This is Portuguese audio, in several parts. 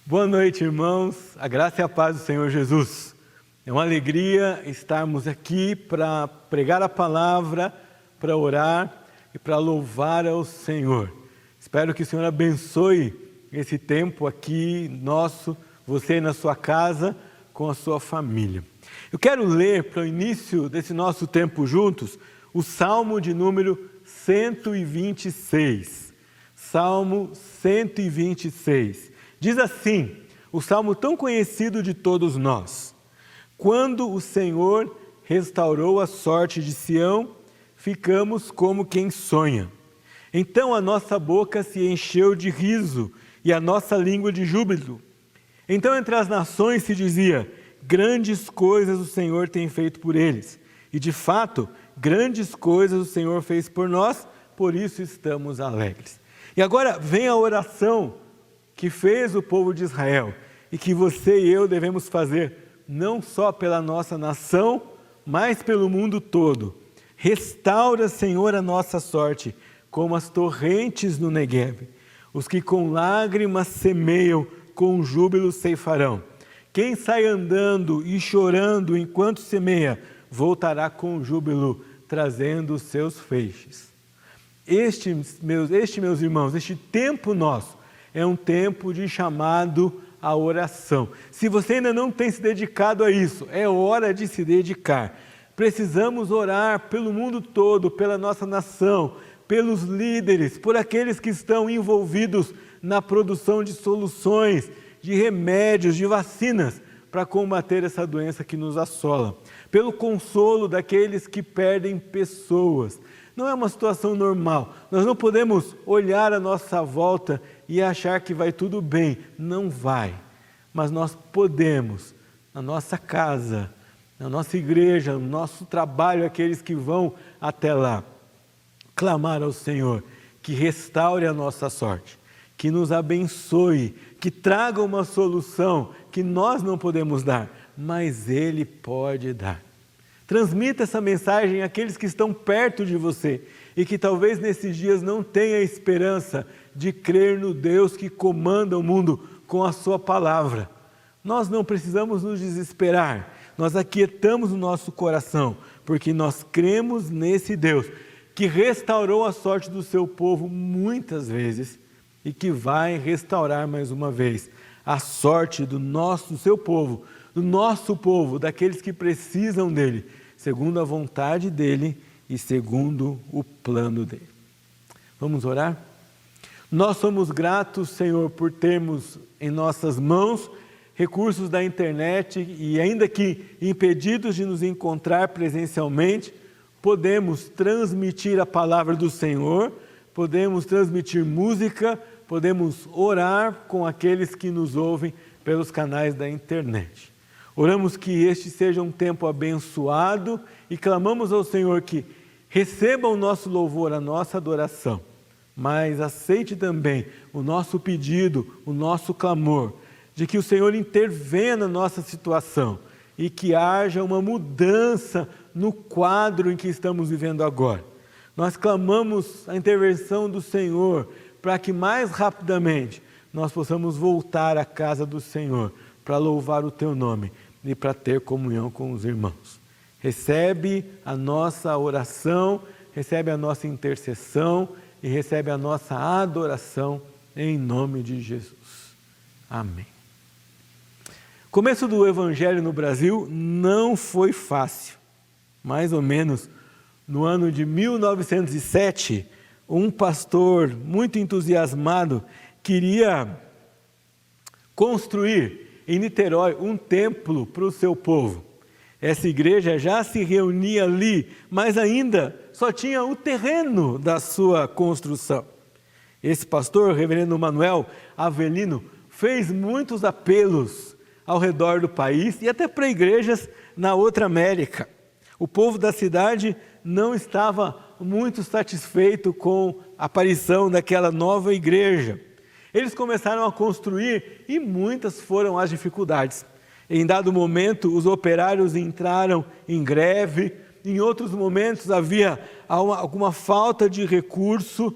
Boa noite, irmãos. A graça e a paz do Senhor Jesus. É uma alegria estarmos aqui para pregar a palavra, para orar e para louvar ao Senhor. Espero que o Senhor abençoe esse tempo aqui nosso, você na sua casa, com a sua família. Eu quero ler para o início desse nosso tempo juntos o Salmo de número 126. Salmo 126. Diz assim, o salmo tão conhecido de todos nós: quando o Senhor restaurou a sorte de Sião, ficamos como quem sonha. Então a nossa boca se encheu de riso e a nossa língua de júbilo. Então entre as nações se dizia: grandes coisas o Senhor tem feito por eles. E de fato, grandes coisas o Senhor fez por nós, por isso estamos alegres. E agora vem a oração que fez o povo de Israel e que você e eu devemos fazer não só pela nossa nação, mas pelo mundo todo. Restaura, Senhor, a nossa sorte, como as torrentes no Negueb. Os que com lágrimas semeiam, com júbilo ceifarão. Quem sai andando e chorando enquanto semeia, voltará com júbilo, trazendo os seus feixes. Meus irmãos, este tempo nosso é um tempo de chamado à oração. Se você ainda não tem se dedicado a isso, é hora de se dedicar. Precisamos orar pelo mundo todo, pela nossa nação, pelos líderes, por aqueles que estão envolvidos na produção de soluções, de remédios, de vacinas, para combater essa doença que nos assola. Pelo consolo daqueles que perdem pessoas. Não é uma situação normal. Nós não podemos olhar à nossa volta e achar que vai tudo bem. Não vai. Mas nós podemos, na nossa casa, na nossa igreja, no nosso trabalho, aqueles que vão até lá, clamar ao Senhor que restaure a nossa sorte, que nos abençoe, que traga uma solução que nós não podemos dar, mas Ele pode dar. Transmita essa mensagem àqueles que estão perto de você e que talvez nesses dias não tenham esperança de crer no Deus que comanda o mundo com a sua palavra. Nós não precisamos nos desesperar, nós aquietamos o nosso coração, porque nós cremos nesse Deus que restaurou a sorte do seu povo muitas vezes e que vai restaurar mais uma vez a sorte do seu povo, do nosso povo, daqueles que precisam dele, segundo a vontade dele e segundo o plano dele. Vamos orar? Nós somos gratos, Senhor, por termos em nossas mãos recursos da internet e ainda que impedidos de nos encontrar presencialmente, podemos transmitir a palavra do Senhor, podemos transmitir música, podemos orar com aqueles que nos ouvem pelos canais da internet. Oramos que este seja um tempo abençoado e clamamos ao Senhor que receba o nosso louvor, a nossa adoração, mas aceite também o nosso pedido, o nosso clamor, de que o Senhor intervenha na nossa situação e que haja uma mudança no quadro em que estamos vivendo agora. Nós clamamos a intervenção do Senhor para que mais rapidamente nós possamos voltar à casa do Senhor para louvar o Teu nome e para ter comunhão com os irmãos. Recebe a nossa oração, recebe a nossa intercessão e recebe a nossa adoração em nome de Jesus. Amém. O começo do Evangelho no Brasil não foi fácil. Mais ou menos no ano de 1907, um pastor muito entusiasmado queria construir em Niterói um templo para o seu povo. Essa igreja já se reunia ali, mas ainda só tinha o terreno da sua construção. Esse pastor, o reverendo Manuel Avelino, fez muitos apelos ao redor do país e até para igrejas na outra América. O povo da cidade não estava muito satisfeito com a aparição daquela nova igreja. Eles começaram a construir e muitas foram as dificuldades. Em dado momento, os operários entraram em greve, em outros momentos havia alguma falta de recurso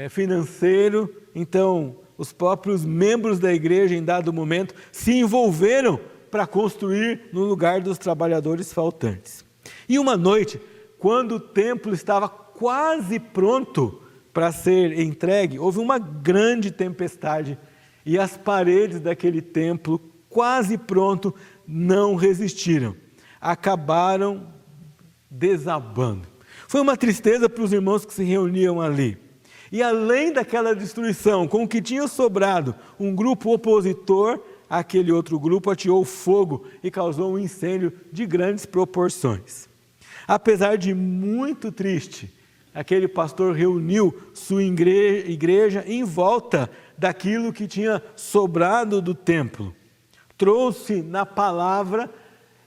financeiro, então os próprios membros da igreja, em dado momento, se envolveram para construir no lugar dos trabalhadores faltantes. E uma noite, quando o templo estava quase pronto para ser entregue, houve uma grande tempestade e as paredes daquele templo, quase pronto, não resistiram. Acabaram desabando. Foi uma tristeza para os irmãos que se reuniam ali. E além daquela destruição, com o que tinha sobrado, um grupo opositor àquele outro grupo ateou fogo e causou um incêndio de grandes proporções. Apesar de muito triste, aquele pastor reuniu sua igreja em volta daquilo que tinha sobrado do templo. Trouxe na palavra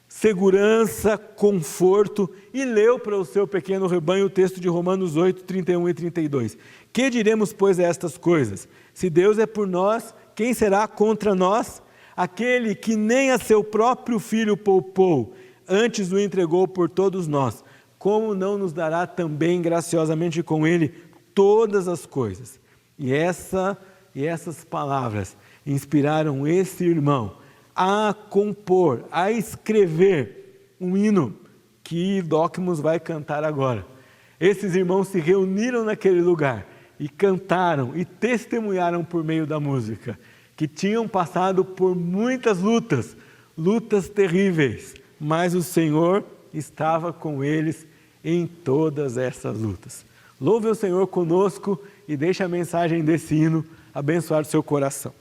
segurança, conforto e leu para o seu pequeno rebanho o texto de Romanos 8, 31 e 32. Que diremos, pois, a estas coisas? Se Deus é por nós, quem será contra nós? Aquele que nem a seu próprio filho poupou, antes o entregou por todos nós, como não nos dará também graciosamente com ele todas as coisas? E essas palavras inspiraram esse irmão a compor, a escrever um hino que Docmos vai cantar agora. Esses irmãos se reuniram naquele lugar e cantaram e testemunharam por meio da música que tinham passado por muitas lutas terríveis, mas o Senhor estava com eles em todas essas lutas. Louve o Senhor conosco e deixe a mensagem desse hino abençoar o seu coração.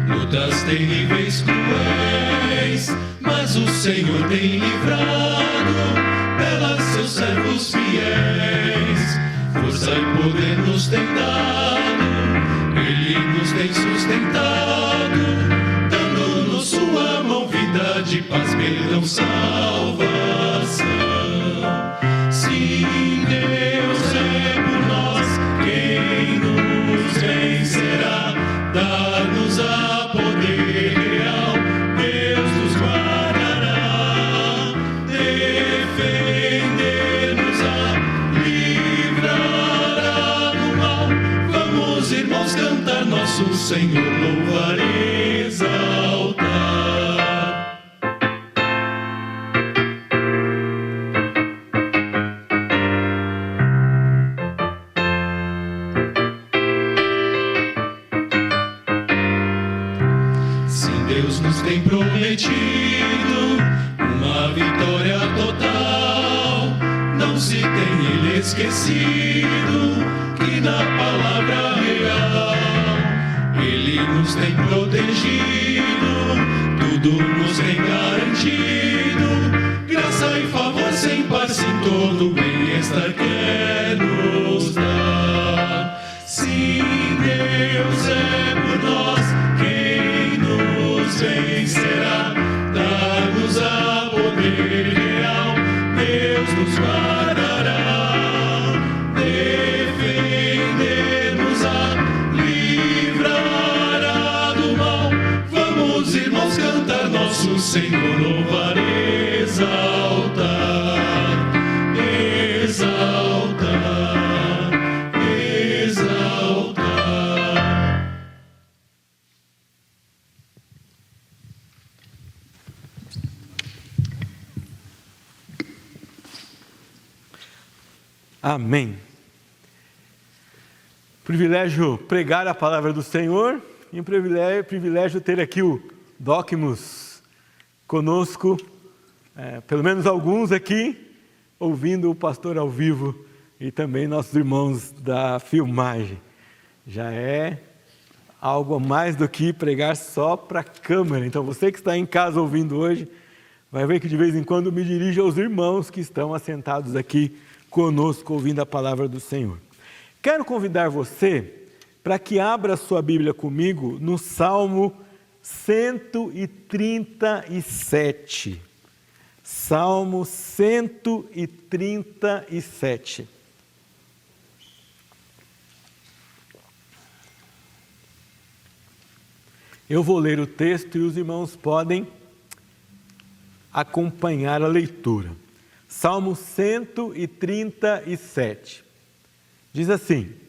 Lutas terríveis, cruéis, mas o Senhor tem livrado pelas seus servos fiéis. Força e poder nos tem dado, Ele nos tem sustentado, dando-nos sua mão, vida de paz, perdão, salvação. Sim, Deus é por nós, quem nos vencerá? Dá-nos a poder real, Deus nos guardará, defender-nos-á, livrará do mal. Vamos, irmãos, cantar nosso Senhor, louvar e exaltar. Deus nos tem prometido uma vitória total. Não se tem Ele esquecido que na palavra real Ele nos tem protegido, tudo nos tem garantido. Graça e favor sem par, sim, todo bem-estar quer nos dar. Sim, Deus é por nós, vencerá, dá-nos a poder real, Deus nos guardará, defender-nos-á, livrará do mal. Vamos, irmãos, cantar nosso Senhor, louvar e exaltar, exaltar, exaltar. Amém. Privilégio pregar a palavra do Senhor e um privilégio ter aqui o Docmos conosco, pelo menos alguns aqui, ouvindo o pastor ao vivo e também nossos irmãos da filmagem. Já é algo a mais do que pregar só para a câmera. Então você que está em casa ouvindo hoje, vai ver que de vez em quando me dirijo aos irmãos que estão assentados aqui conosco, ouvindo a palavra do Senhor. Quero convidar você para que abra sua Bíblia comigo no Salmo 137. Salmo 137. Eu vou ler o texto e os irmãos podem acompanhar a leitura. Salmo 137. Diz assim: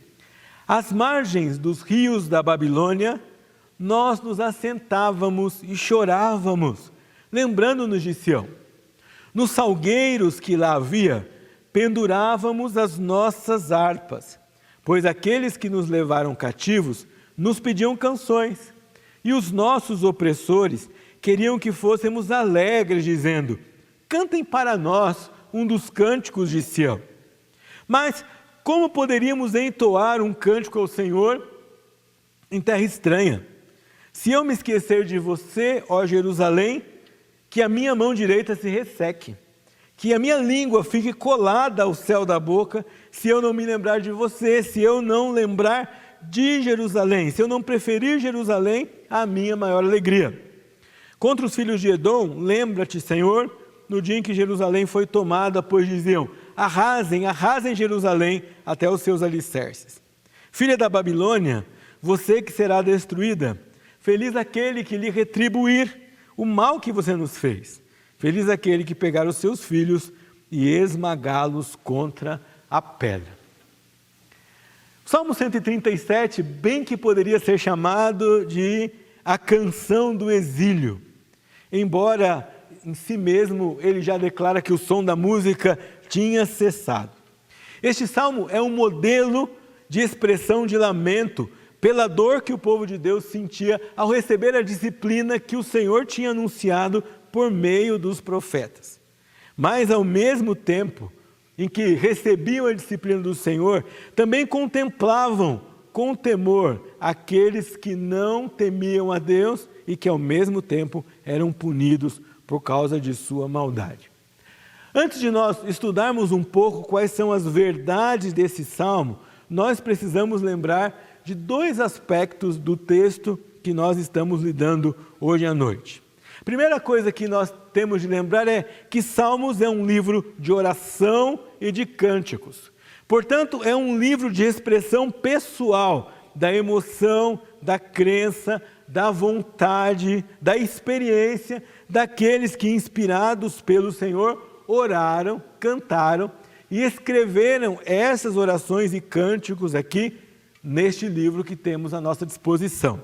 às margens dos rios da Babilônia, nós nos assentávamos e chorávamos, lembrando-nos de Sião. Nos salgueiros que lá havia, pendurávamos as nossas harpas, pois aqueles que nos levaram cativos nos pediam canções, e os nossos opressores queriam que fôssemos alegres, dizendo: cantem para nós um dos cânticos de Sião. Mas como poderíamos entoar um cântico ao Senhor em terra estranha? Se eu me esquecer de você, ó Jerusalém, que a minha mão direita se resseque, que a minha língua fique colada ao céu da boca, se eu não me lembrar de você, se eu não lembrar de Jerusalém, se eu não preferir Jerusalém à minha maior alegria. Contra os filhos de Edom, lembra-te, Senhor, no dia em que Jerusalém foi tomada, pois diziam: arrasem, arrasem Jerusalém até os seus alicerces. Filha da Babilônia, você que será destruída, feliz aquele que lhe retribuir o mal que você nos fez. Feliz aquele que pegar os seus filhos e esmagá-los contra a pedra. Salmo 137, bem que poderia ser chamado de a canção do exílio. Embora em si mesmo ele já declara que o som da música tinha cessado. Este salmo é um modelo de expressão de lamento pela dor que o povo de Deus sentia ao receber a disciplina que o Senhor tinha anunciado por meio dos profetas. Mas ao mesmo tempo em que recebiam a disciplina do Senhor, também contemplavam com temor aqueles que não temiam a Deus e que ao mesmo tempo eram punidos por causa de sua maldade. Antes de nós estudarmos um pouco quais são as verdades desse salmo, nós precisamos lembrar de dois aspectos do texto que nós estamos lidando hoje à noite. Primeira coisa que nós temos de lembrar é que Salmos é um livro de oração e de cânticos. Portanto, é um livro de expressão pessoal da emoção, da crença, da vontade, da experiência daqueles que, inspirados pelo Senhor, oraram, cantaram e escreveram essas orações e cânticos aqui neste livro que temos à nossa disposição.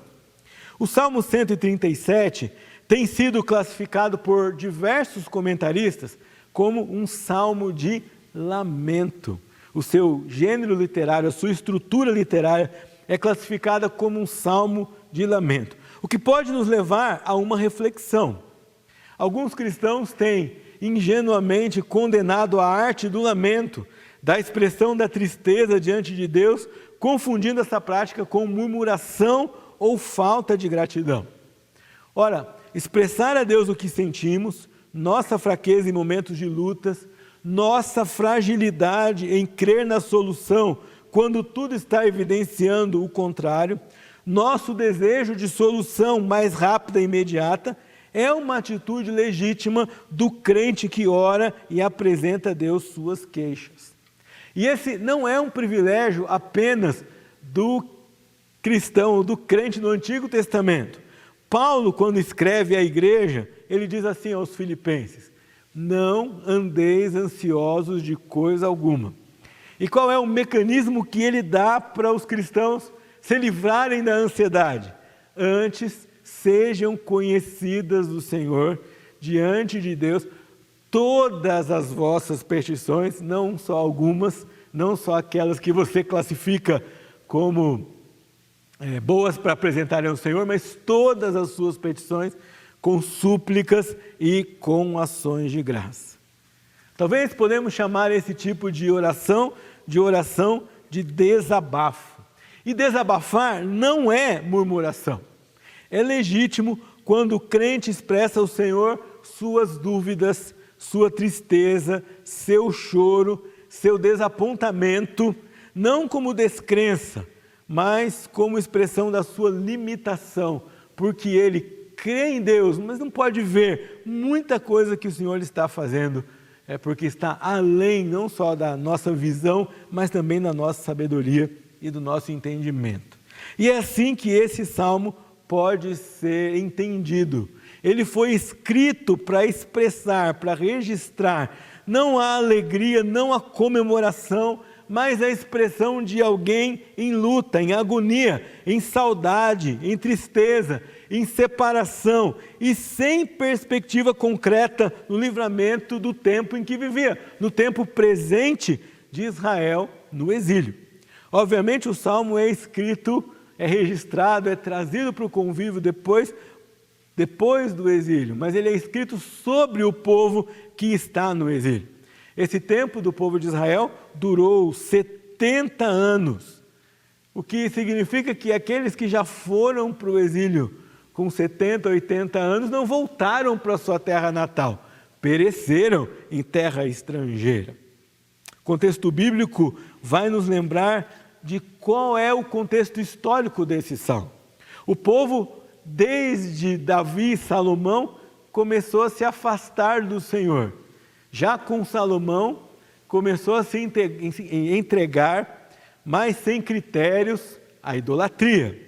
O Salmo 137 tem sido classificado por diversos comentaristas como um salmo de lamento. O seu gênero literário, a sua estrutura literária é classificada como um salmo de lamento. O que pode nos levar a uma reflexão. Alguns cristãos têm ingenuamente condenado a arte do lamento, da expressão da tristeza diante de Deus, confundindo essa prática com murmuração ou falta de gratidão. Ora, expressar a Deus o que sentimos, nossa fraqueza em momentos de lutas, nossa fragilidade em crer na solução quando tudo está evidenciando o contrário, nosso desejo de solução mais rápida e imediata, é uma atitude legítima do crente que ora e apresenta a Deus suas queixas. E esse não é um privilégio apenas do cristão, do crente no Antigo Testamento. Paulo, quando escreve à igreja, ele diz assim aos filipenses: não andeis ansiosos de coisa alguma. E qual é o mecanismo que ele dá para os cristãos se livrarem da ansiedade? Antes, sejam conhecidas do Senhor diante de Deus todas as vossas petições, não só algumas, não só aquelas que você classifica como boas para apresentarem ao Senhor, mas todas as suas petições com súplicas e com ações de graça. Talvez podemos chamar esse tipo de oração de desabafo. E desabafar não é murmuração. É legítimo quando o crente expressa ao Senhor suas dúvidas, sua tristeza, seu choro, seu desapontamento, não como descrença, mas como expressão da sua limitação, porque ele crê em Deus, mas não pode ver muita coisa que o Senhor está fazendo, porque está além não só da nossa visão, mas também da nossa sabedoria e do nosso entendimento. E é assim que esse salmo pode ser entendido. Ele foi escrito para expressar, para registrar, não a alegria, não a comemoração, mas a expressão de alguém em luta, em agonia, em saudade, em tristeza, em separação e sem perspectiva concreta no livramento do tempo em que vivia, no tempo presente de Israel no exílio. Obviamente o salmo é escrito, é registrado, é trazido para o convívio depois do exílio, mas ele é escrito sobre o povo que está no exílio. Esse tempo do povo de Israel durou 70 anos, o que significa que aqueles que já foram para o exílio com 70, 80 anos não voltaram para a sua terra natal, pereceram em terra estrangeira. O contexto bíblico vai nos lembrar de qual é o contexto histórico desse salmo. O povo, desde Davi e Salomão, começou a se afastar do Senhor. Já com Salomão, começou a se entregar, mas sem critérios, à idolatria.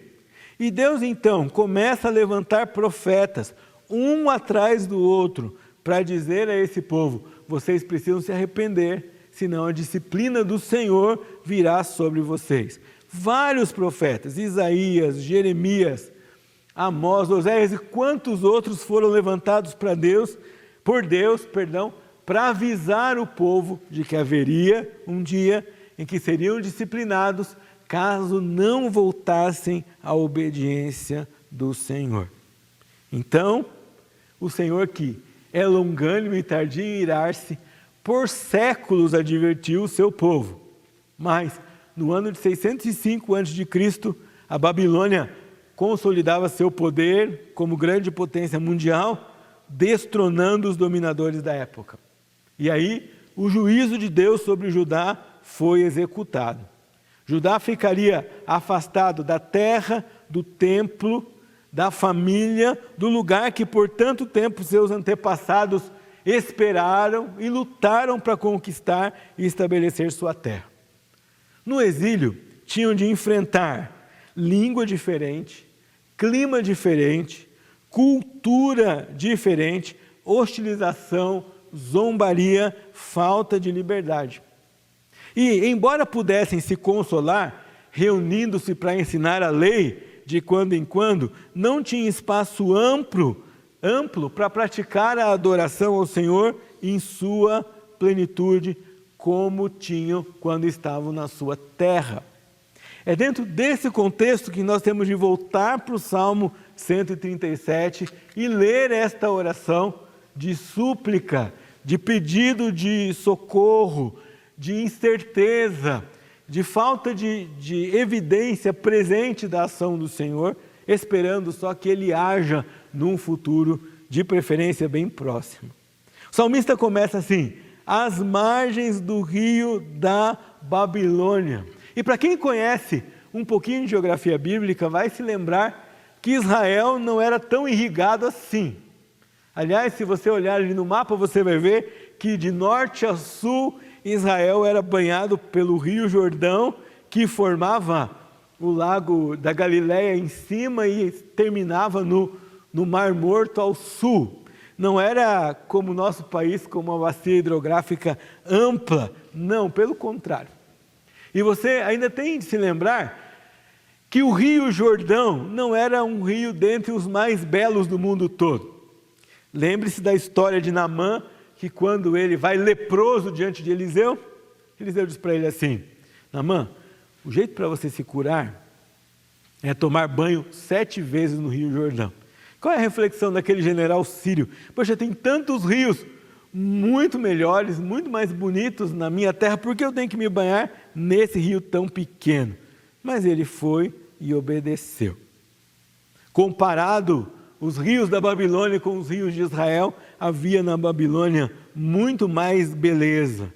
E Deus então começa a levantar profetas, um atrás do outro, para dizer a esse povo: vocês precisam se arrepender, senão a disciplina do Senhor virá sobre vocês. Vários profetas, Isaías, Jeremias, Amós, Oséias e quantos outros foram levantados por Deus, para avisar o povo de que haveria um dia em que seriam disciplinados caso não voltassem à obediência do Senhor. Então, o Senhor, que é longânimo e tardio em irar-se, por séculos advertiu o seu povo. Mas, no ano de 605 a.C., a Babilônia consolidava seu poder como grande potência mundial, destronando os dominadores da época. E aí, o juízo de Deus sobre Judá foi executado. Judá ficaria afastado da terra, do templo, da família, do lugar que por tanto tempo seus antepassados esperaram e lutaram para conquistar e estabelecer sua terra. No exílio, tinham de enfrentar língua diferente, clima diferente, cultura diferente, hostilização, zombaria, falta de liberdade. E, embora pudessem se consolar, reunindo-se para ensinar a lei de quando em quando, não tinha espaço amplo para praticar a adoração ao Senhor em sua plenitude, como tinham quando estavam na sua terra. É dentro desse contexto que nós temos de voltar para o Salmo 137 e ler esta oração de súplica, de pedido de socorro, de incerteza, de falta de evidência presente da ação do Senhor, esperando só que Ele haja num futuro, de preferência bem próximo. O salmista começa assim: às margens do rio da Babilônia. E para quem conhece um pouquinho de geografia bíblica, vai se lembrar que Israel não era tão irrigado assim. Aliás, se você olhar ali no mapa, você vai ver que de norte a sul, Israel era banhado pelo rio Jordão, que formava o lago da Galileia em cima e terminava no Mar Morto ao sul. Não era como o nosso país, com uma bacia hidrográfica ampla, não, pelo contrário. E você ainda tem de se lembrar que o rio Jordão não era um rio dentre os mais belos do mundo todo. Lembre-se da história de Naamã, que quando ele vai leproso diante de Eliseu, Eliseu diz para ele assim: Naamã, o jeito para você se curar é tomar banho 7 vezes no rio Jordão. Qual é a reflexão daquele general sírio? Poxa, tem tantos rios muito melhores, muito mais bonitos na minha terra, por que eu tenho que me banhar nesse rio tão pequeno? Mas ele foi e obedeceu. Comparado os rios da Babilônia com os rios de Israel, havia na Babilônia muito mais beleza,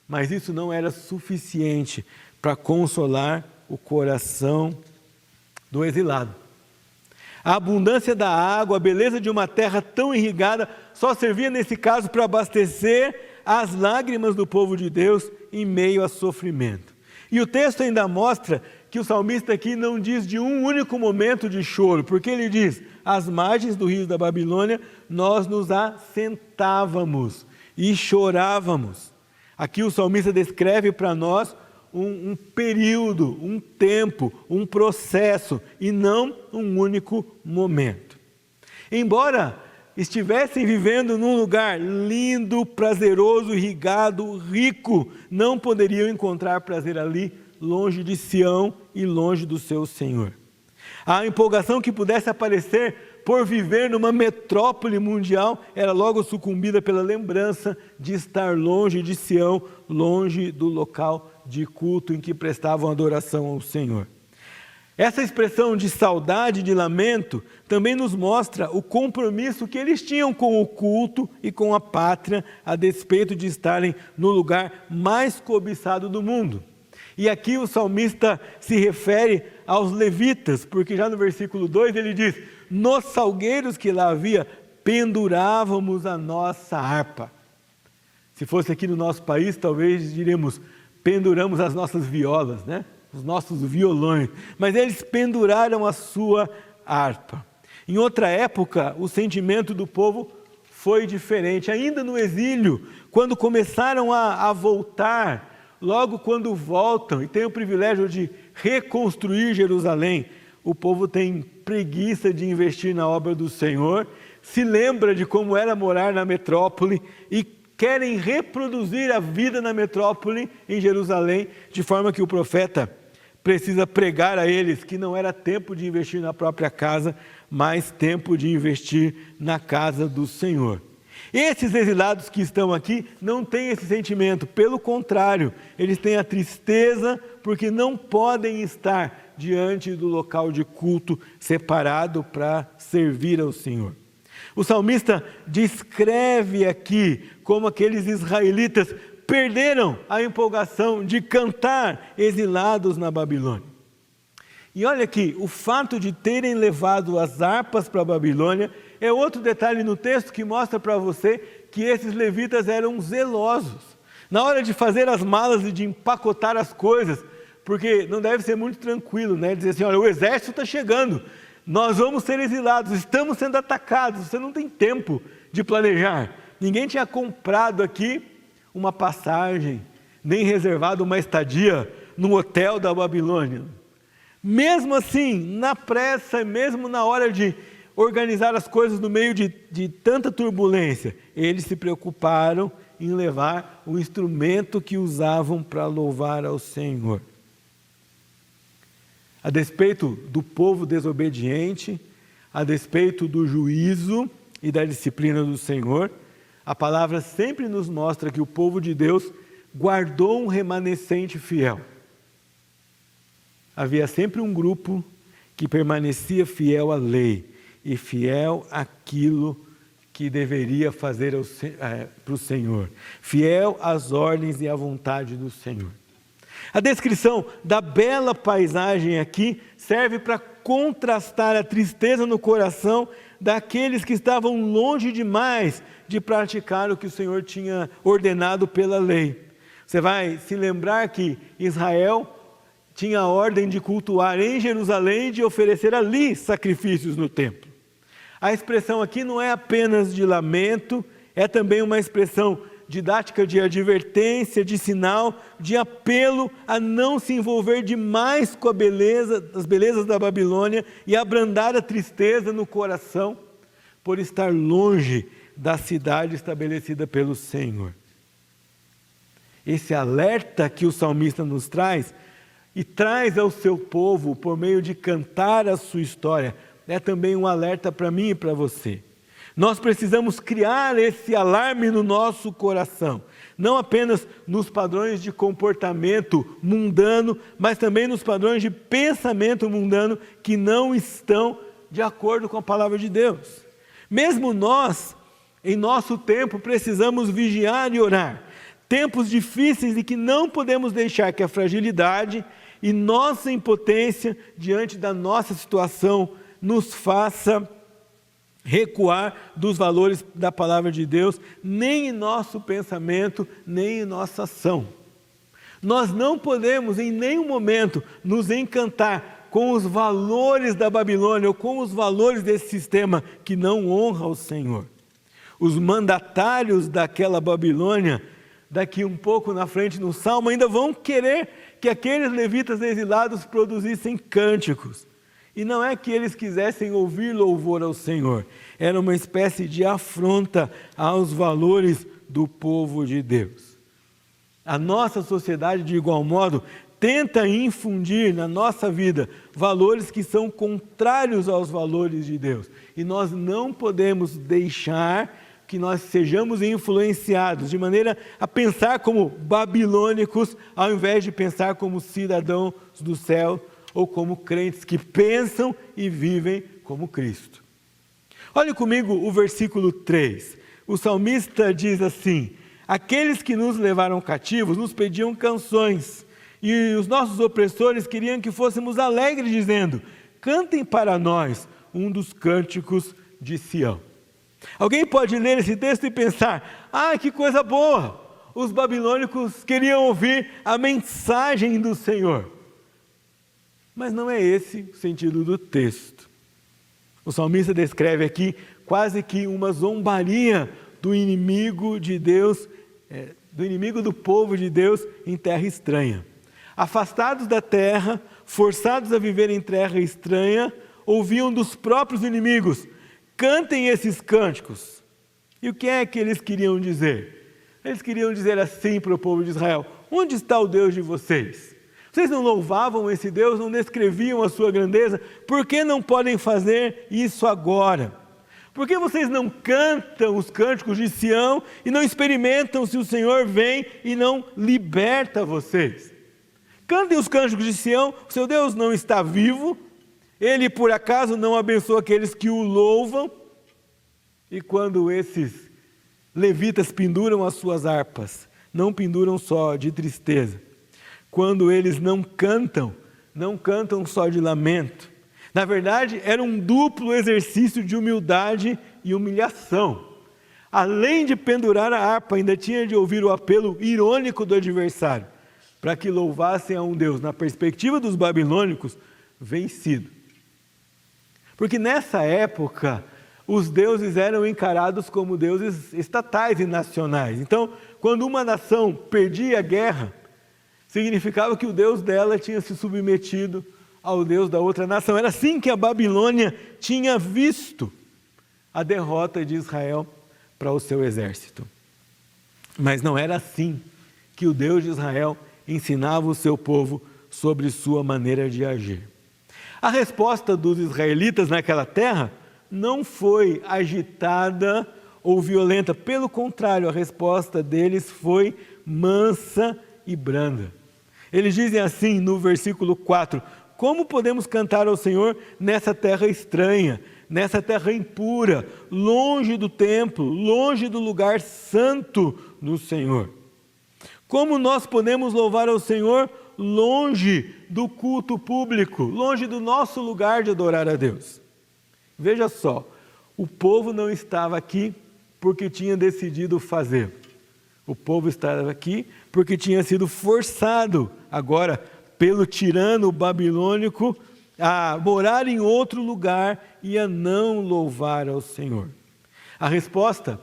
mas isso não era suficiente para consolar o coração do exilado. A abundância da água, a beleza de uma terra tão irrigada, só servia nesse caso para abastecer as lágrimas do povo de Deus em meio a sofrimento. E o texto ainda mostra que o salmista aqui não diz de um único momento de choro, porque ele diz: às margens do rio da Babilônia nós nos assentávamos e chorávamos. Aqui o salmista descreve para nós um período, um tempo, um processo e não um único momento. Embora estivessem vivendo num lugar lindo, prazeroso, irrigado, rico, não poderiam encontrar prazer ali, longe de Sião e longe do seu Senhor. A empolgação que pudesse aparecer por viver numa metrópole mundial era logo sucumbida pela lembrança de estar longe de Sião, longe do local de culto em que prestavam adoração ao Senhor. Essa expressão de saudade, de lamento, também nos mostra o compromisso que eles tinham com o culto e com a pátria, a despeito de estarem no lugar mais cobiçado do mundo. E aqui o salmista se refere aos levitas, porque já no versículo 2 ele diz: nos salgueiros que lá havia, pendurávamos a nossa harpa. Se fosse aqui no nosso país, talvez diríamos, penduramos as nossas violas, né? Os nossos violões, mas eles penduraram a sua harpa. Em outra época, o sentimento do povo foi diferente. Ainda no exílio, quando começaram a voltar, logo quando voltam e têm o privilégio de reconstruir Jerusalém, o povo tem preguiça de investir na obra do Senhor, se lembra de como era morar na metrópole e querem reproduzir a vida na metrópole em Jerusalém, de forma que o profeta precisa pregar a eles que não era tempo de investir na própria casa, mas tempo de investir na casa do Senhor. Esses exilados que estão aqui não têm esse sentimento, pelo contrário, eles têm a tristeza porque não podem estar diante do local de culto separado para servir ao Senhor. O salmista descreve aqui como aqueles israelitas perderam a empolgação de cantar exilados na Babilônia. E olha aqui, o fato de terem levado as harpas para a Babilônia é outro detalhe no texto que mostra para você que esses levitas eram zelosos. Na hora de fazer as malas e de empacotar as coisas, porque não deve ser muito tranquilo, né? Dizer assim, olha, o exército está chegando, nós vamos ser exilados, estamos sendo atacados, você não tem tempo de planejar. Ninguém tinha comprado aqui uma passagem, nem reservado uma estadia no hotel da Babilônia. Mesmo assim, na pressa, mesmo na hora de organizar as coisas no meio de tanta turbulência, eles se preocuparam em levar o instrumento que usavam para louvar ao Senhor. A despeito do povo desobediente, a despeito do juízo e da disciplina do Senhor, a palavra sempre nos mostra que o povo de Deus guardou um remanescente fiel. Havia sempre um grupo que permanecia fiel à lei e fiel àquilo que deveria fazer para o Senhor, fiel às ordens e à vontade do Senhor. A descrição da bela paisagem aqui serve para contrastar a tristeza no coração daqueles que estavam longe demais de praticar o que o Senhor tinha ordenado pela lei. Você vai se lembrar que Israel tinha a ordem de cultuar em Jerusalém e de oferecer ali sacrifícios no templo. A expressão aqui não é apenas de lamento, é também uma expressão didática de advertência, de sinal, de apelo a não se envolver demais com as belezas da Babilônia e abrandar a tristeza no coração por estar longe da cidade estabelecida pelo Senhor. Esse alerta que o salmista nos traz e traz ao seu povo por meio de cantar a sua história, é também um alerta para mim e para você. Nós precisamos criar esse alarme no nosso coração, não apenas nos padrões de comportamento mundano, mas também nos padrões de pensamento mundano que não estão de acordo com a palavra de Deus. Mesmo nós, em nosso tempo, precisamos vigiar e orar. Tempos difíceis e que não podemos deixar que a fragilidade e nossa impotência diante da nossa situação nos faça recuar dos valores da palavra de Deus, nem em nosso pensamento, nem em nossa ação. Nós não podemos em nenhum momento nos encantar com os valores da Babilônia ou com os valores desse sistema que não honra o Senhor. Os mandatários daquela Babilônia, daqui um pouco na frente no Salmo, ainda vão querer que aqueles levitas exilados produzissem cânticos. E não é que eles quisessem ouvir louvor ao Senhor, era uma espécie de afronta aos valores do povo de Deus. A nossa sociedade, de igual modo, tenta infundir na nossa vida valores que são contrários aos valores de Deus. E nós não podemos deixar que nós sejamos influenciados de maneira a pensar como babilônicos, ao invés de pensar como cidadãos do céu, ou como crentes que pensam e vivem como Cristo. Olhe comigo o versículo 3. O salmista diz assim: aqueles que nos levaram cativos nos pediam canções, e os nossos opressores queriam que fôssemos alegres, dizendo: cantem para nós um dos cânticos de Sião. Alguém pode ler esse texto e pensar: ah, que coisa boa! Os babilônicos queriam ouvir a mensagem do Senhor. Mas não é esse o sentido do texto. O salmista descreve aqui quase que uma zombaria do inimigo de Deus, do inimigo do povo de Deus em terra estranha. Afastados da terra, forçados a viver em terra estranha, ouviam dos próprios inimigos: cantem esses cânticos. E o que é que eles queriam dizer? Eles queriam dizer assim para o povo de Israel: onde está o Deus de vocês? Vocês não louvavam esse Deus, não descreviam a sua grandeza? Por que não podem fazer isso agora? Por que vocês não cantam os cânticos de Sião e não experimentam se o Senhor vem e não liberta vocês? Cantem os cânticos de Sião, o seu Deus não está vivo, ele por acaso não abençoa aqueles que o louvam? E quando esses levitas penduram as suas harpas, não penduram só de tristeza. Quando eles não cantam só de lamento. Na verdade, era um duplo exercício de humildade e humilhação. Além de pendurar a harpa, ainda tinha de ouvir o apelo irônico do adversário, para que louvassem a um Deus, na perspectiva dos babilônicos, vencido. Porque nessa época, os deuses eram encarados como deuses estatais e nacionais. Então, quando uma nação perdia a guerra, significava que o Deus dela tinha se submetido ao Deus da outra nação. Era assim que a Babilônia tinha visto a derrota de Israel para o seu exército. Mas não era assim que o Deus de Israel ensinava o seu povo sobre sua maneira de agir. A resposta dos israelitas naquela terra não foi agitada ou violenta. Pelo contrário, a resposta deles foi mansa e branda. Eles dizem assim no versículo 4: como podemos cantar ao Senhor nessa terra estranha, nessa terra impura, longe do templo, longe do lugar santo do Senhor? Como nós podemos louvar ao Senhor longe do culto público, longe do nosso lugar de adorar a Deus? Veja só, o povo não estava aqui porque tinha decidido fazer. O povo estava aqui porque tinha sido forçado agora pelo tirano babilônico a morar em outro lugar e a não louvar ao Senhor. A resposta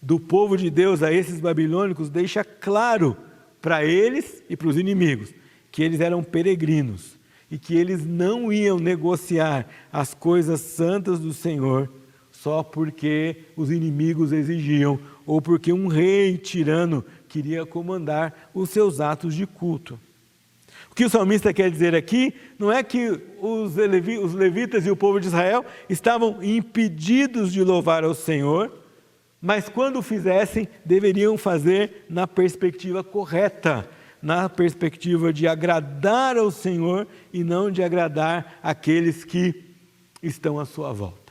do povo de Deus a esses babilônicos deixa claro para eles e para os inimigos que eles eram peregrinos e que eles não iam negociar as coisas santas do Senhor só porque os inimigos exigiam ou porque um rei tirano queria comandar os seus atos de culto. O que o salmista quer dizer aqui não é que os levitas e o povo de Israel estavam impedidos de louvar ao Senhor, mas quando o fizessem, deveriam fazer na perspectiva correta, na perspectiva de agradar ao Senhor e não de agradar aqueles que estão à sua volta.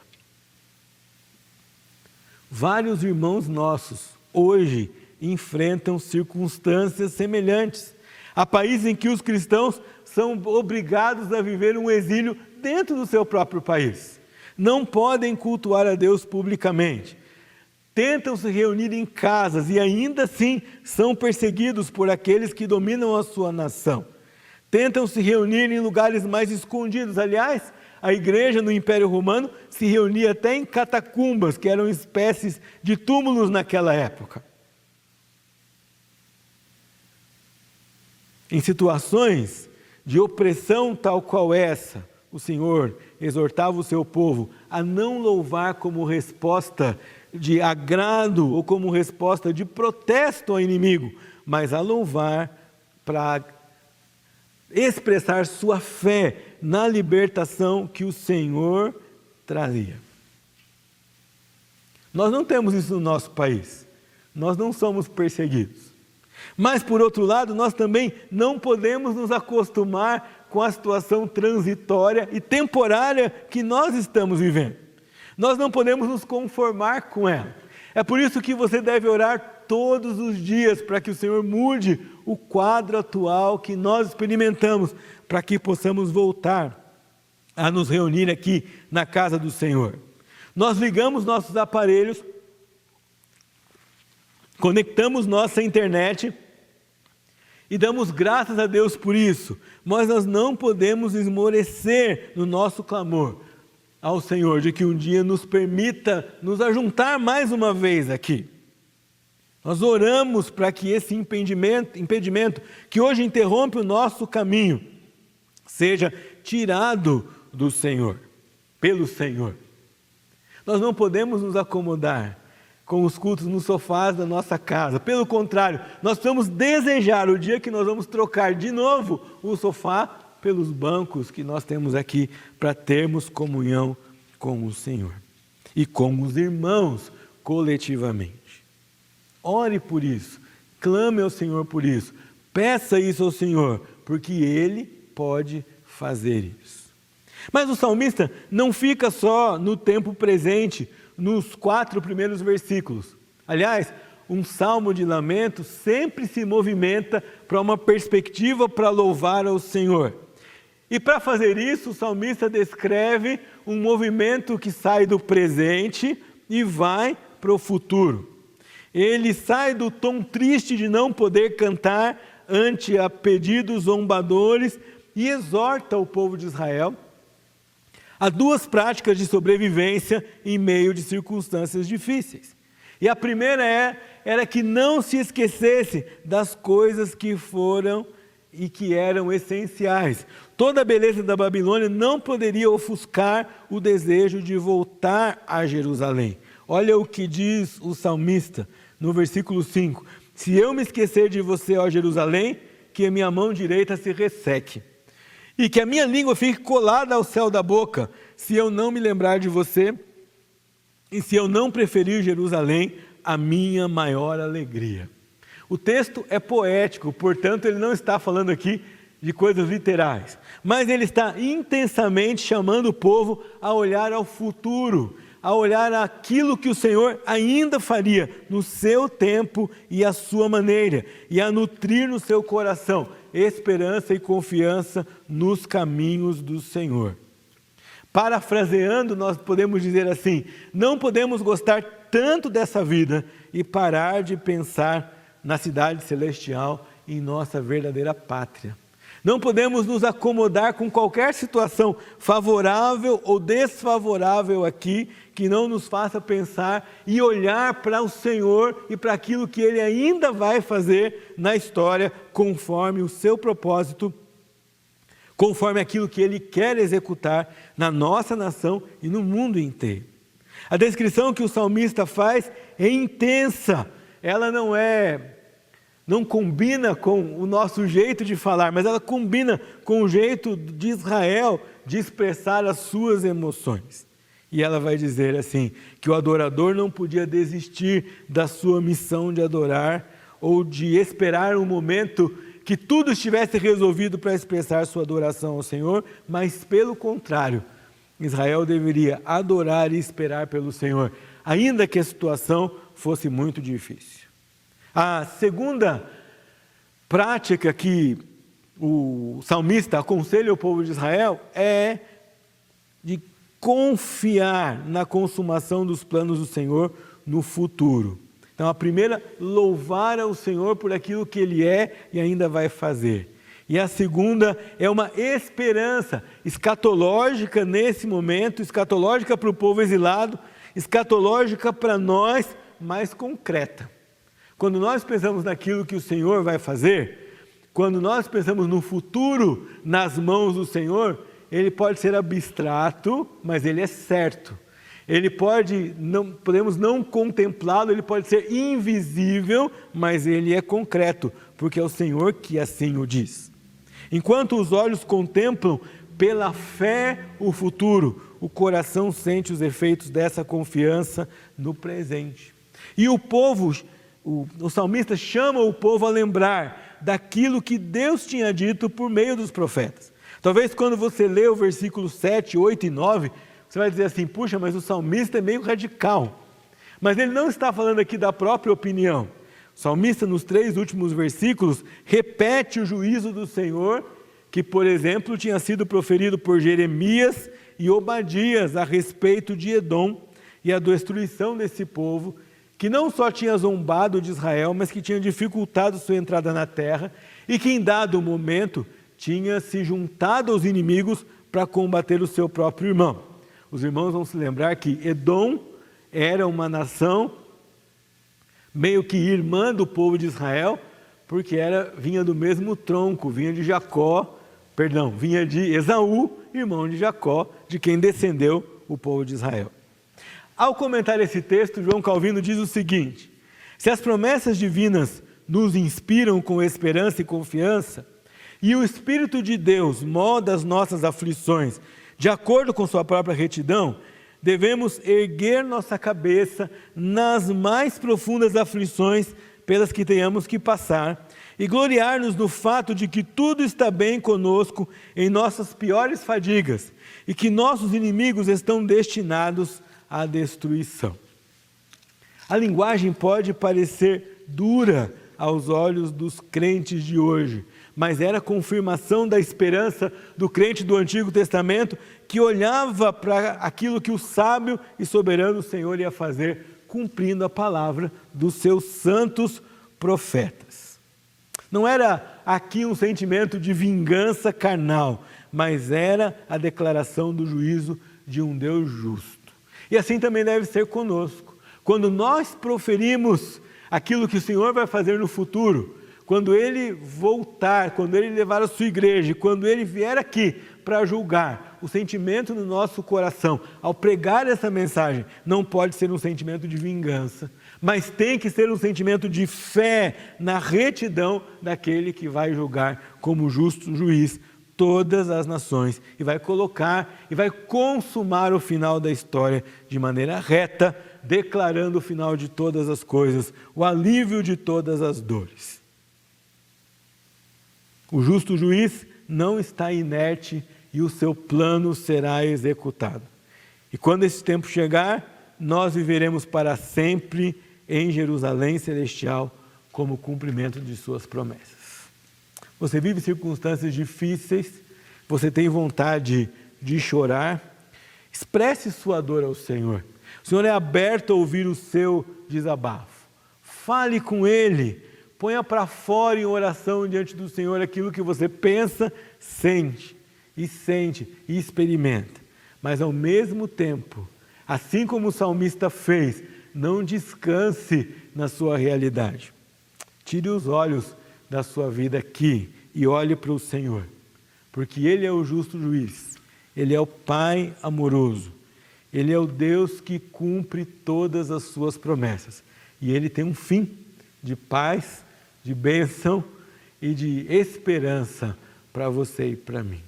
Vários irmãos nossos hoje enfrentam circunstâncias semelhantes. Há países em que os cristãos são obrigados a viver um exílio dentro do seu próprio país. Não podem cultuar a Deus publicamente. Tentam se reunir em casas e ainda assim são perseguidos por aqueles que dominam a sua nação. Tentam se reunir em lugares mais escondidos. Aliás, a igreja no Império Romano se reunia até em catacumbas, que eram espécies de túmulos naquela época. Em situações de opressão tal qual essa, o Senhor exortava o seu povo a não louvar como resposta de agrado ou como resposta de protesto ao inimigo, mas a louvar para expressar sua fé na libertação que o Senhor trazia. Nós não temos isso no nosso país. Nós não somos perseguidos. Mas, por outro lado, nós também não podemos nos acostumar com a situação transitória e temporária que nós estamos vivendo. Nós não podemos nos conformar com ela. É por isso que você deve orar todos os dias para que o Senhor mude o quadro atual que nós experimentamos, para que possamos voltar a nos reunir aqui na casa do Senhor. Nós ligamos nossos aparelhos, conectamos nossa internet e damos graças a Deus por isso, mas nós não podemos esmorecer no nosso clamor ao Senhor, de que um dia nos permita nos ajuntar mais uma vez aqui. Nós oramos para que esse impedimento que hoje interrompe o nosso caminho, seja tirado do Senhor, pelo Senhor. Nós não podemos nos acomodar com os cultos nos sofás da nossa casa. Pelo contrário, nós precisamos desejar o dia que nós vamos trocar de novo o sofá pelos bancos que nós temos aqui para termos comunhão com o Senhor e com os irmãos coletivamente. Ore por isso, clame ao Senhor por isso, peça isso ao Senhor, porque Ele pode fazer isso. Mas o salmista não fica só no tempo presente, nos 4 primeiros versículos. Aliás, um salmo de lamento sempre se movimenta para uma perspectiva para louvar ao Senhor. E para fazer isso, o salmista descreve um movimento que sai do presente e vai para o futuro. Ele sai do tom triste de não poder cantar ante a pedidos zombadores e exorta o povo de Israel a 2 práticas de sobrevivência em meio de circunstâncias difíceis. E a primeira era que não se esquecesse das coisas que foram e que eram essenciais. Toda a beleza da Babilônia não poderia ofuscar o desejo de voltar a Jerusalém. Olha o que diz o salmista no versículo 5. Se eu me esquecer de você, ó Jerusalém, que a minha mão direita se resseque. E que a minha língua fique colada ao céu da boca, se eu não me lembrar de você, e se eu não preferir Jerusalém, a minha maior alegria. O texto é poético, portanto ele não está falando aqui de coisas literais, mas ele está intensamente chamando o povo a olhar ao futuro, a olhar aquilo que o Senhor ainda faria no seu tempo e à sua maneira, e a nutrir no seu coração esperança e confiança nos caminhos do Senhor. Parafraseando, nós podemos dizer assim: não podemos gostar tanto dessa vida e parar de pensar na cidade celestial, em nossa verdadeira pátria. Não podemos nos acomodar com qualquer situação favorável ou desfavorável aqui, que não nos faça pensar e olhar para o Senhor e para aquilo que Ele ainda vai fazer na história, conforme o seu propósito, conforme aquilo que Ele quer executar na nossa nação e no mundo inteiro. A descrição que o salmista faz é intensa, ela não combina com o nosso jeito de falar, mas ela combina com o jeito de Israel de expressar as suas emoções. E ela vai dizer assim, que o adorador não podia desistir da sua missão de adorar ou de esperar um momento que tudo estivesse resolvido para expressar sua adoração ao Senhor, mas pelo contrário, Israel deveria adorar e esperar pelo Senhor, ainda que a situação fosse muito difícil. A segunda prática que o salmista aconselha o povo de Israel é de confiar na consumação dos planos do Senhor no futuro. Então, a primeira, louvar ao Senhor por aquilo que Ele é e ainda vai fazer. E a segunda é uma esperança escatológica nesse momento, escatológica para o povo exilado, escatológica para nós, mais concreta. Quando nós pensamos naquilo que o Senhor vai fazer, quando nós pensamos no futuro nas mãos do Senhor, ele pode ser abstrato, mas ele é certo. Ele podemos não contemplá-lo, ele pode ser invisível, mas ele é concreto, porque é o Senhor que assim o diz. Enquanto os olhos contemplam pela fé o futuro, o coração sente os efeitos dessa confiança no presente. E o povo, o salmista chama o povo a lembrar daquilo que Deus tinha dito por meio dos profetas. Talvez quando você lê o versículo 7, 8 e 9, você vai dizer assim, puxa, mas o salmista é meio radical. Mas ele não está falando aqui da própria opinião. O salmista, nos 3 últimos versículos, repete o juízo do Senhor, que, por exemplo, tinha sido proferido por Jeremias e Obadias a respeito de Edom e a destruição desse povo, que não só tinha zombado de Israel, mas que tinha dificultado sua entrada na terra e que, em dado momento, tinha se juntado aos inimigos para combater o seu próprio irmão. Os irmãos vão se lembrar que Edom era uma nação meio que irmã do povo de Israel, porque vinha do mesmo tronco, vinha de Esaú, irmão de Jacó, de quem descendeu o povo de Israel. Ao comentar esse texto, João Calvino diz o seguinte: se as promessas divinas nos inspiram com esperança e confiança, e o Espírito de Deus molda as nossas aflições de acordo com sua própria retidão, devemos erguer nossa cabeça nas mais profundas aflições pelas que tenhamos que passar e gloriar-nos no fato de que tudo está bem conosco em nossas piores fadigas e que nossos inimigos estão destinados à destruição. A linguagem pode parecer dura aos olhos dos crentes de hoje, mas era confirmação da esperança do crente do Antigo Testamento que olhava para aquilo que o sábio e soberano Senhor ia fazer, cumprindo a palavra dos seus santos profetas. Não era aqui um sentimento de vingança carnal, mas era a declaração do juízo de um Deus justo. E assim também deve ser conosco. Quando nós proferimos aquilo que o Senhor vai fazer no futuro, quando Ele voltar, quando Ele levar a sua igreja, quando Ele vier aqui para julgar, o sentimento no nosso coração, ao pregar essa mensagem, não pode ser um sentimento de vingança, mas tem que ser um sentimento de fé na retidão daquele que vai julgar como justo juiz todas as nações e vai colocar e vai consumar o final da história de maneira reta, declarando o final de todas as coisas, o alívio de todas as dores. O justo juiz não está inerte e o seu plano será executado. E quando esse tempo chegar, nós viveremos para sempre em Jerusalém Celestial como cumprimento de suas promessas. Você vive circunstâncias difíceis, você tem vontade de chorar, expresse sua dor ao Senhor. O Senhor é aberto a ouvir o seu desabafo. Fale com Ele, ponha para fora em oração diante do Senhor aquilo que você pensa, sente e experimenta. Mas ao mesmo tempo, assim como o salmista fez, não descanse na sua realidade. Tire os olhos da sua vida aqui e olhe para o Senhor, porque Ele é o justo juiz, Ele é o Pai amoroso, Ele é o Deus que cumpre todas as suas promessas e Ele tem um fim de paz, de bênção e de esperança para você e para mim.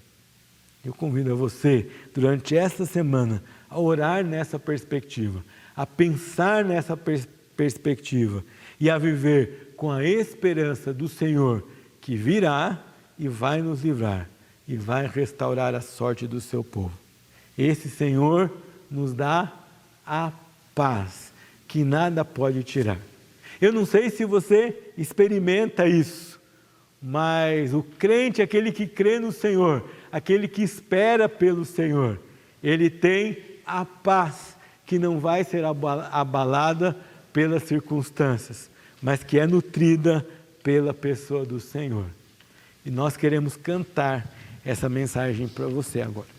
Eu convido a você, durante esta semana, a orar nessa perspectiva, a pensar nessa perspectiva e a viver com a esperança do Senhor que virá e vai nos livrar e vai restaurar a sorte do seu povo. Esse Senhor nos dá a paz que nada pode tirar. Eu não sei se você experimenta isso, Mas o crente, aquele que crê no Senhor, aquele que espera pelo Senhor, ele tem a paz que não vai ser abalada pelas circunstâncias, mas que é nutrida pela pessoa do Senhor. E nós queremos cantar essa mensagem para você agora.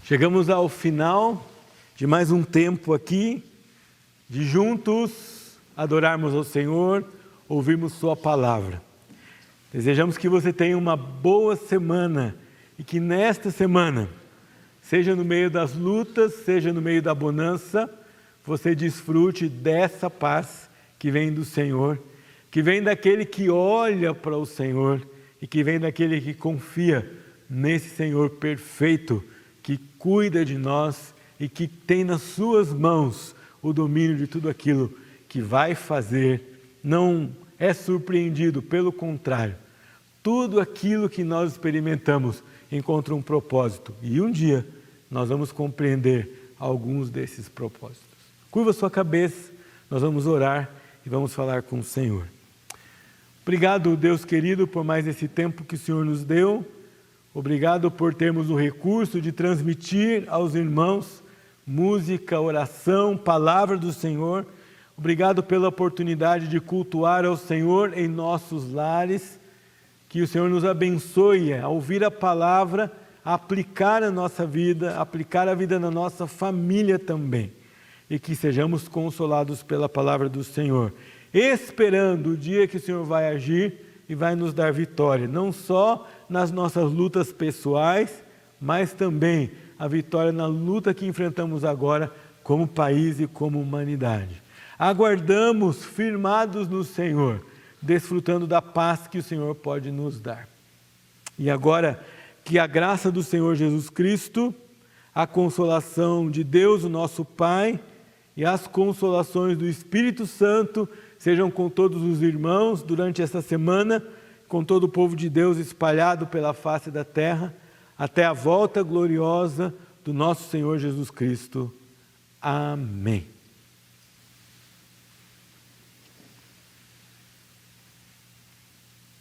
Chegamos ao final de mais um tempo aqui, de juntos adorarmos ao Senhor, ouvirmos Sua palavra. Desejamos que você tenha uma boa semana e que nesta semana, seja no meio das lutas, seja no meio da bonança, você desfrute dessa paz que vem do Senhor, que vem daquele que olha para o Senhor e que vem daquele que confia nesse Senhor perfeito, que cuida de nós e que tem nas suas mãos o domínio de tudo aquilo que vai fazer. Não é surpreendido, pelo contrário, tudo aquilo que nós experimentamos encontra um propósito e um dia nós vamos compreender alguns desses propósitos. Curva sua cabeça, nós vamos orar e vamos falar com o Senhor. Obrigado, Deus querido, por mais esse tempo que o Senhor nos deu. Obrigado por termos o recurso de transmitir aos irmãos música, oração, palavra do Senhor. Obrigado pela oportunidade de cultuar ao Senhor em nossos lares. Que o Senhor nos abençoe a ouvir a palavra, a aplicar a nossa vida, aplicar a vida na nossa família também. E que sejamos consolados pela palavra do Senhor, esperando o dia que o Senhor vai agir e vai nos dar vitória, não só nas nossas lutas pessoais, mas também a vitória na luta que enfrentamos agora como país e como humanidade. Aguardamos firmados no Senhor, desfrutando da paz que o Senhor pode nos dar. E agora, que a graça do Senhor Jesus Cristo, a consolação de Deus, o nosso Pai, e as consolações do Espírito Santo sejam com todos os irmãos durante esta semana, com todo o povo de Deus espalhado pela face da terra, até a volta gloriosa do nosso Senhor Jesus Cristo. Amém.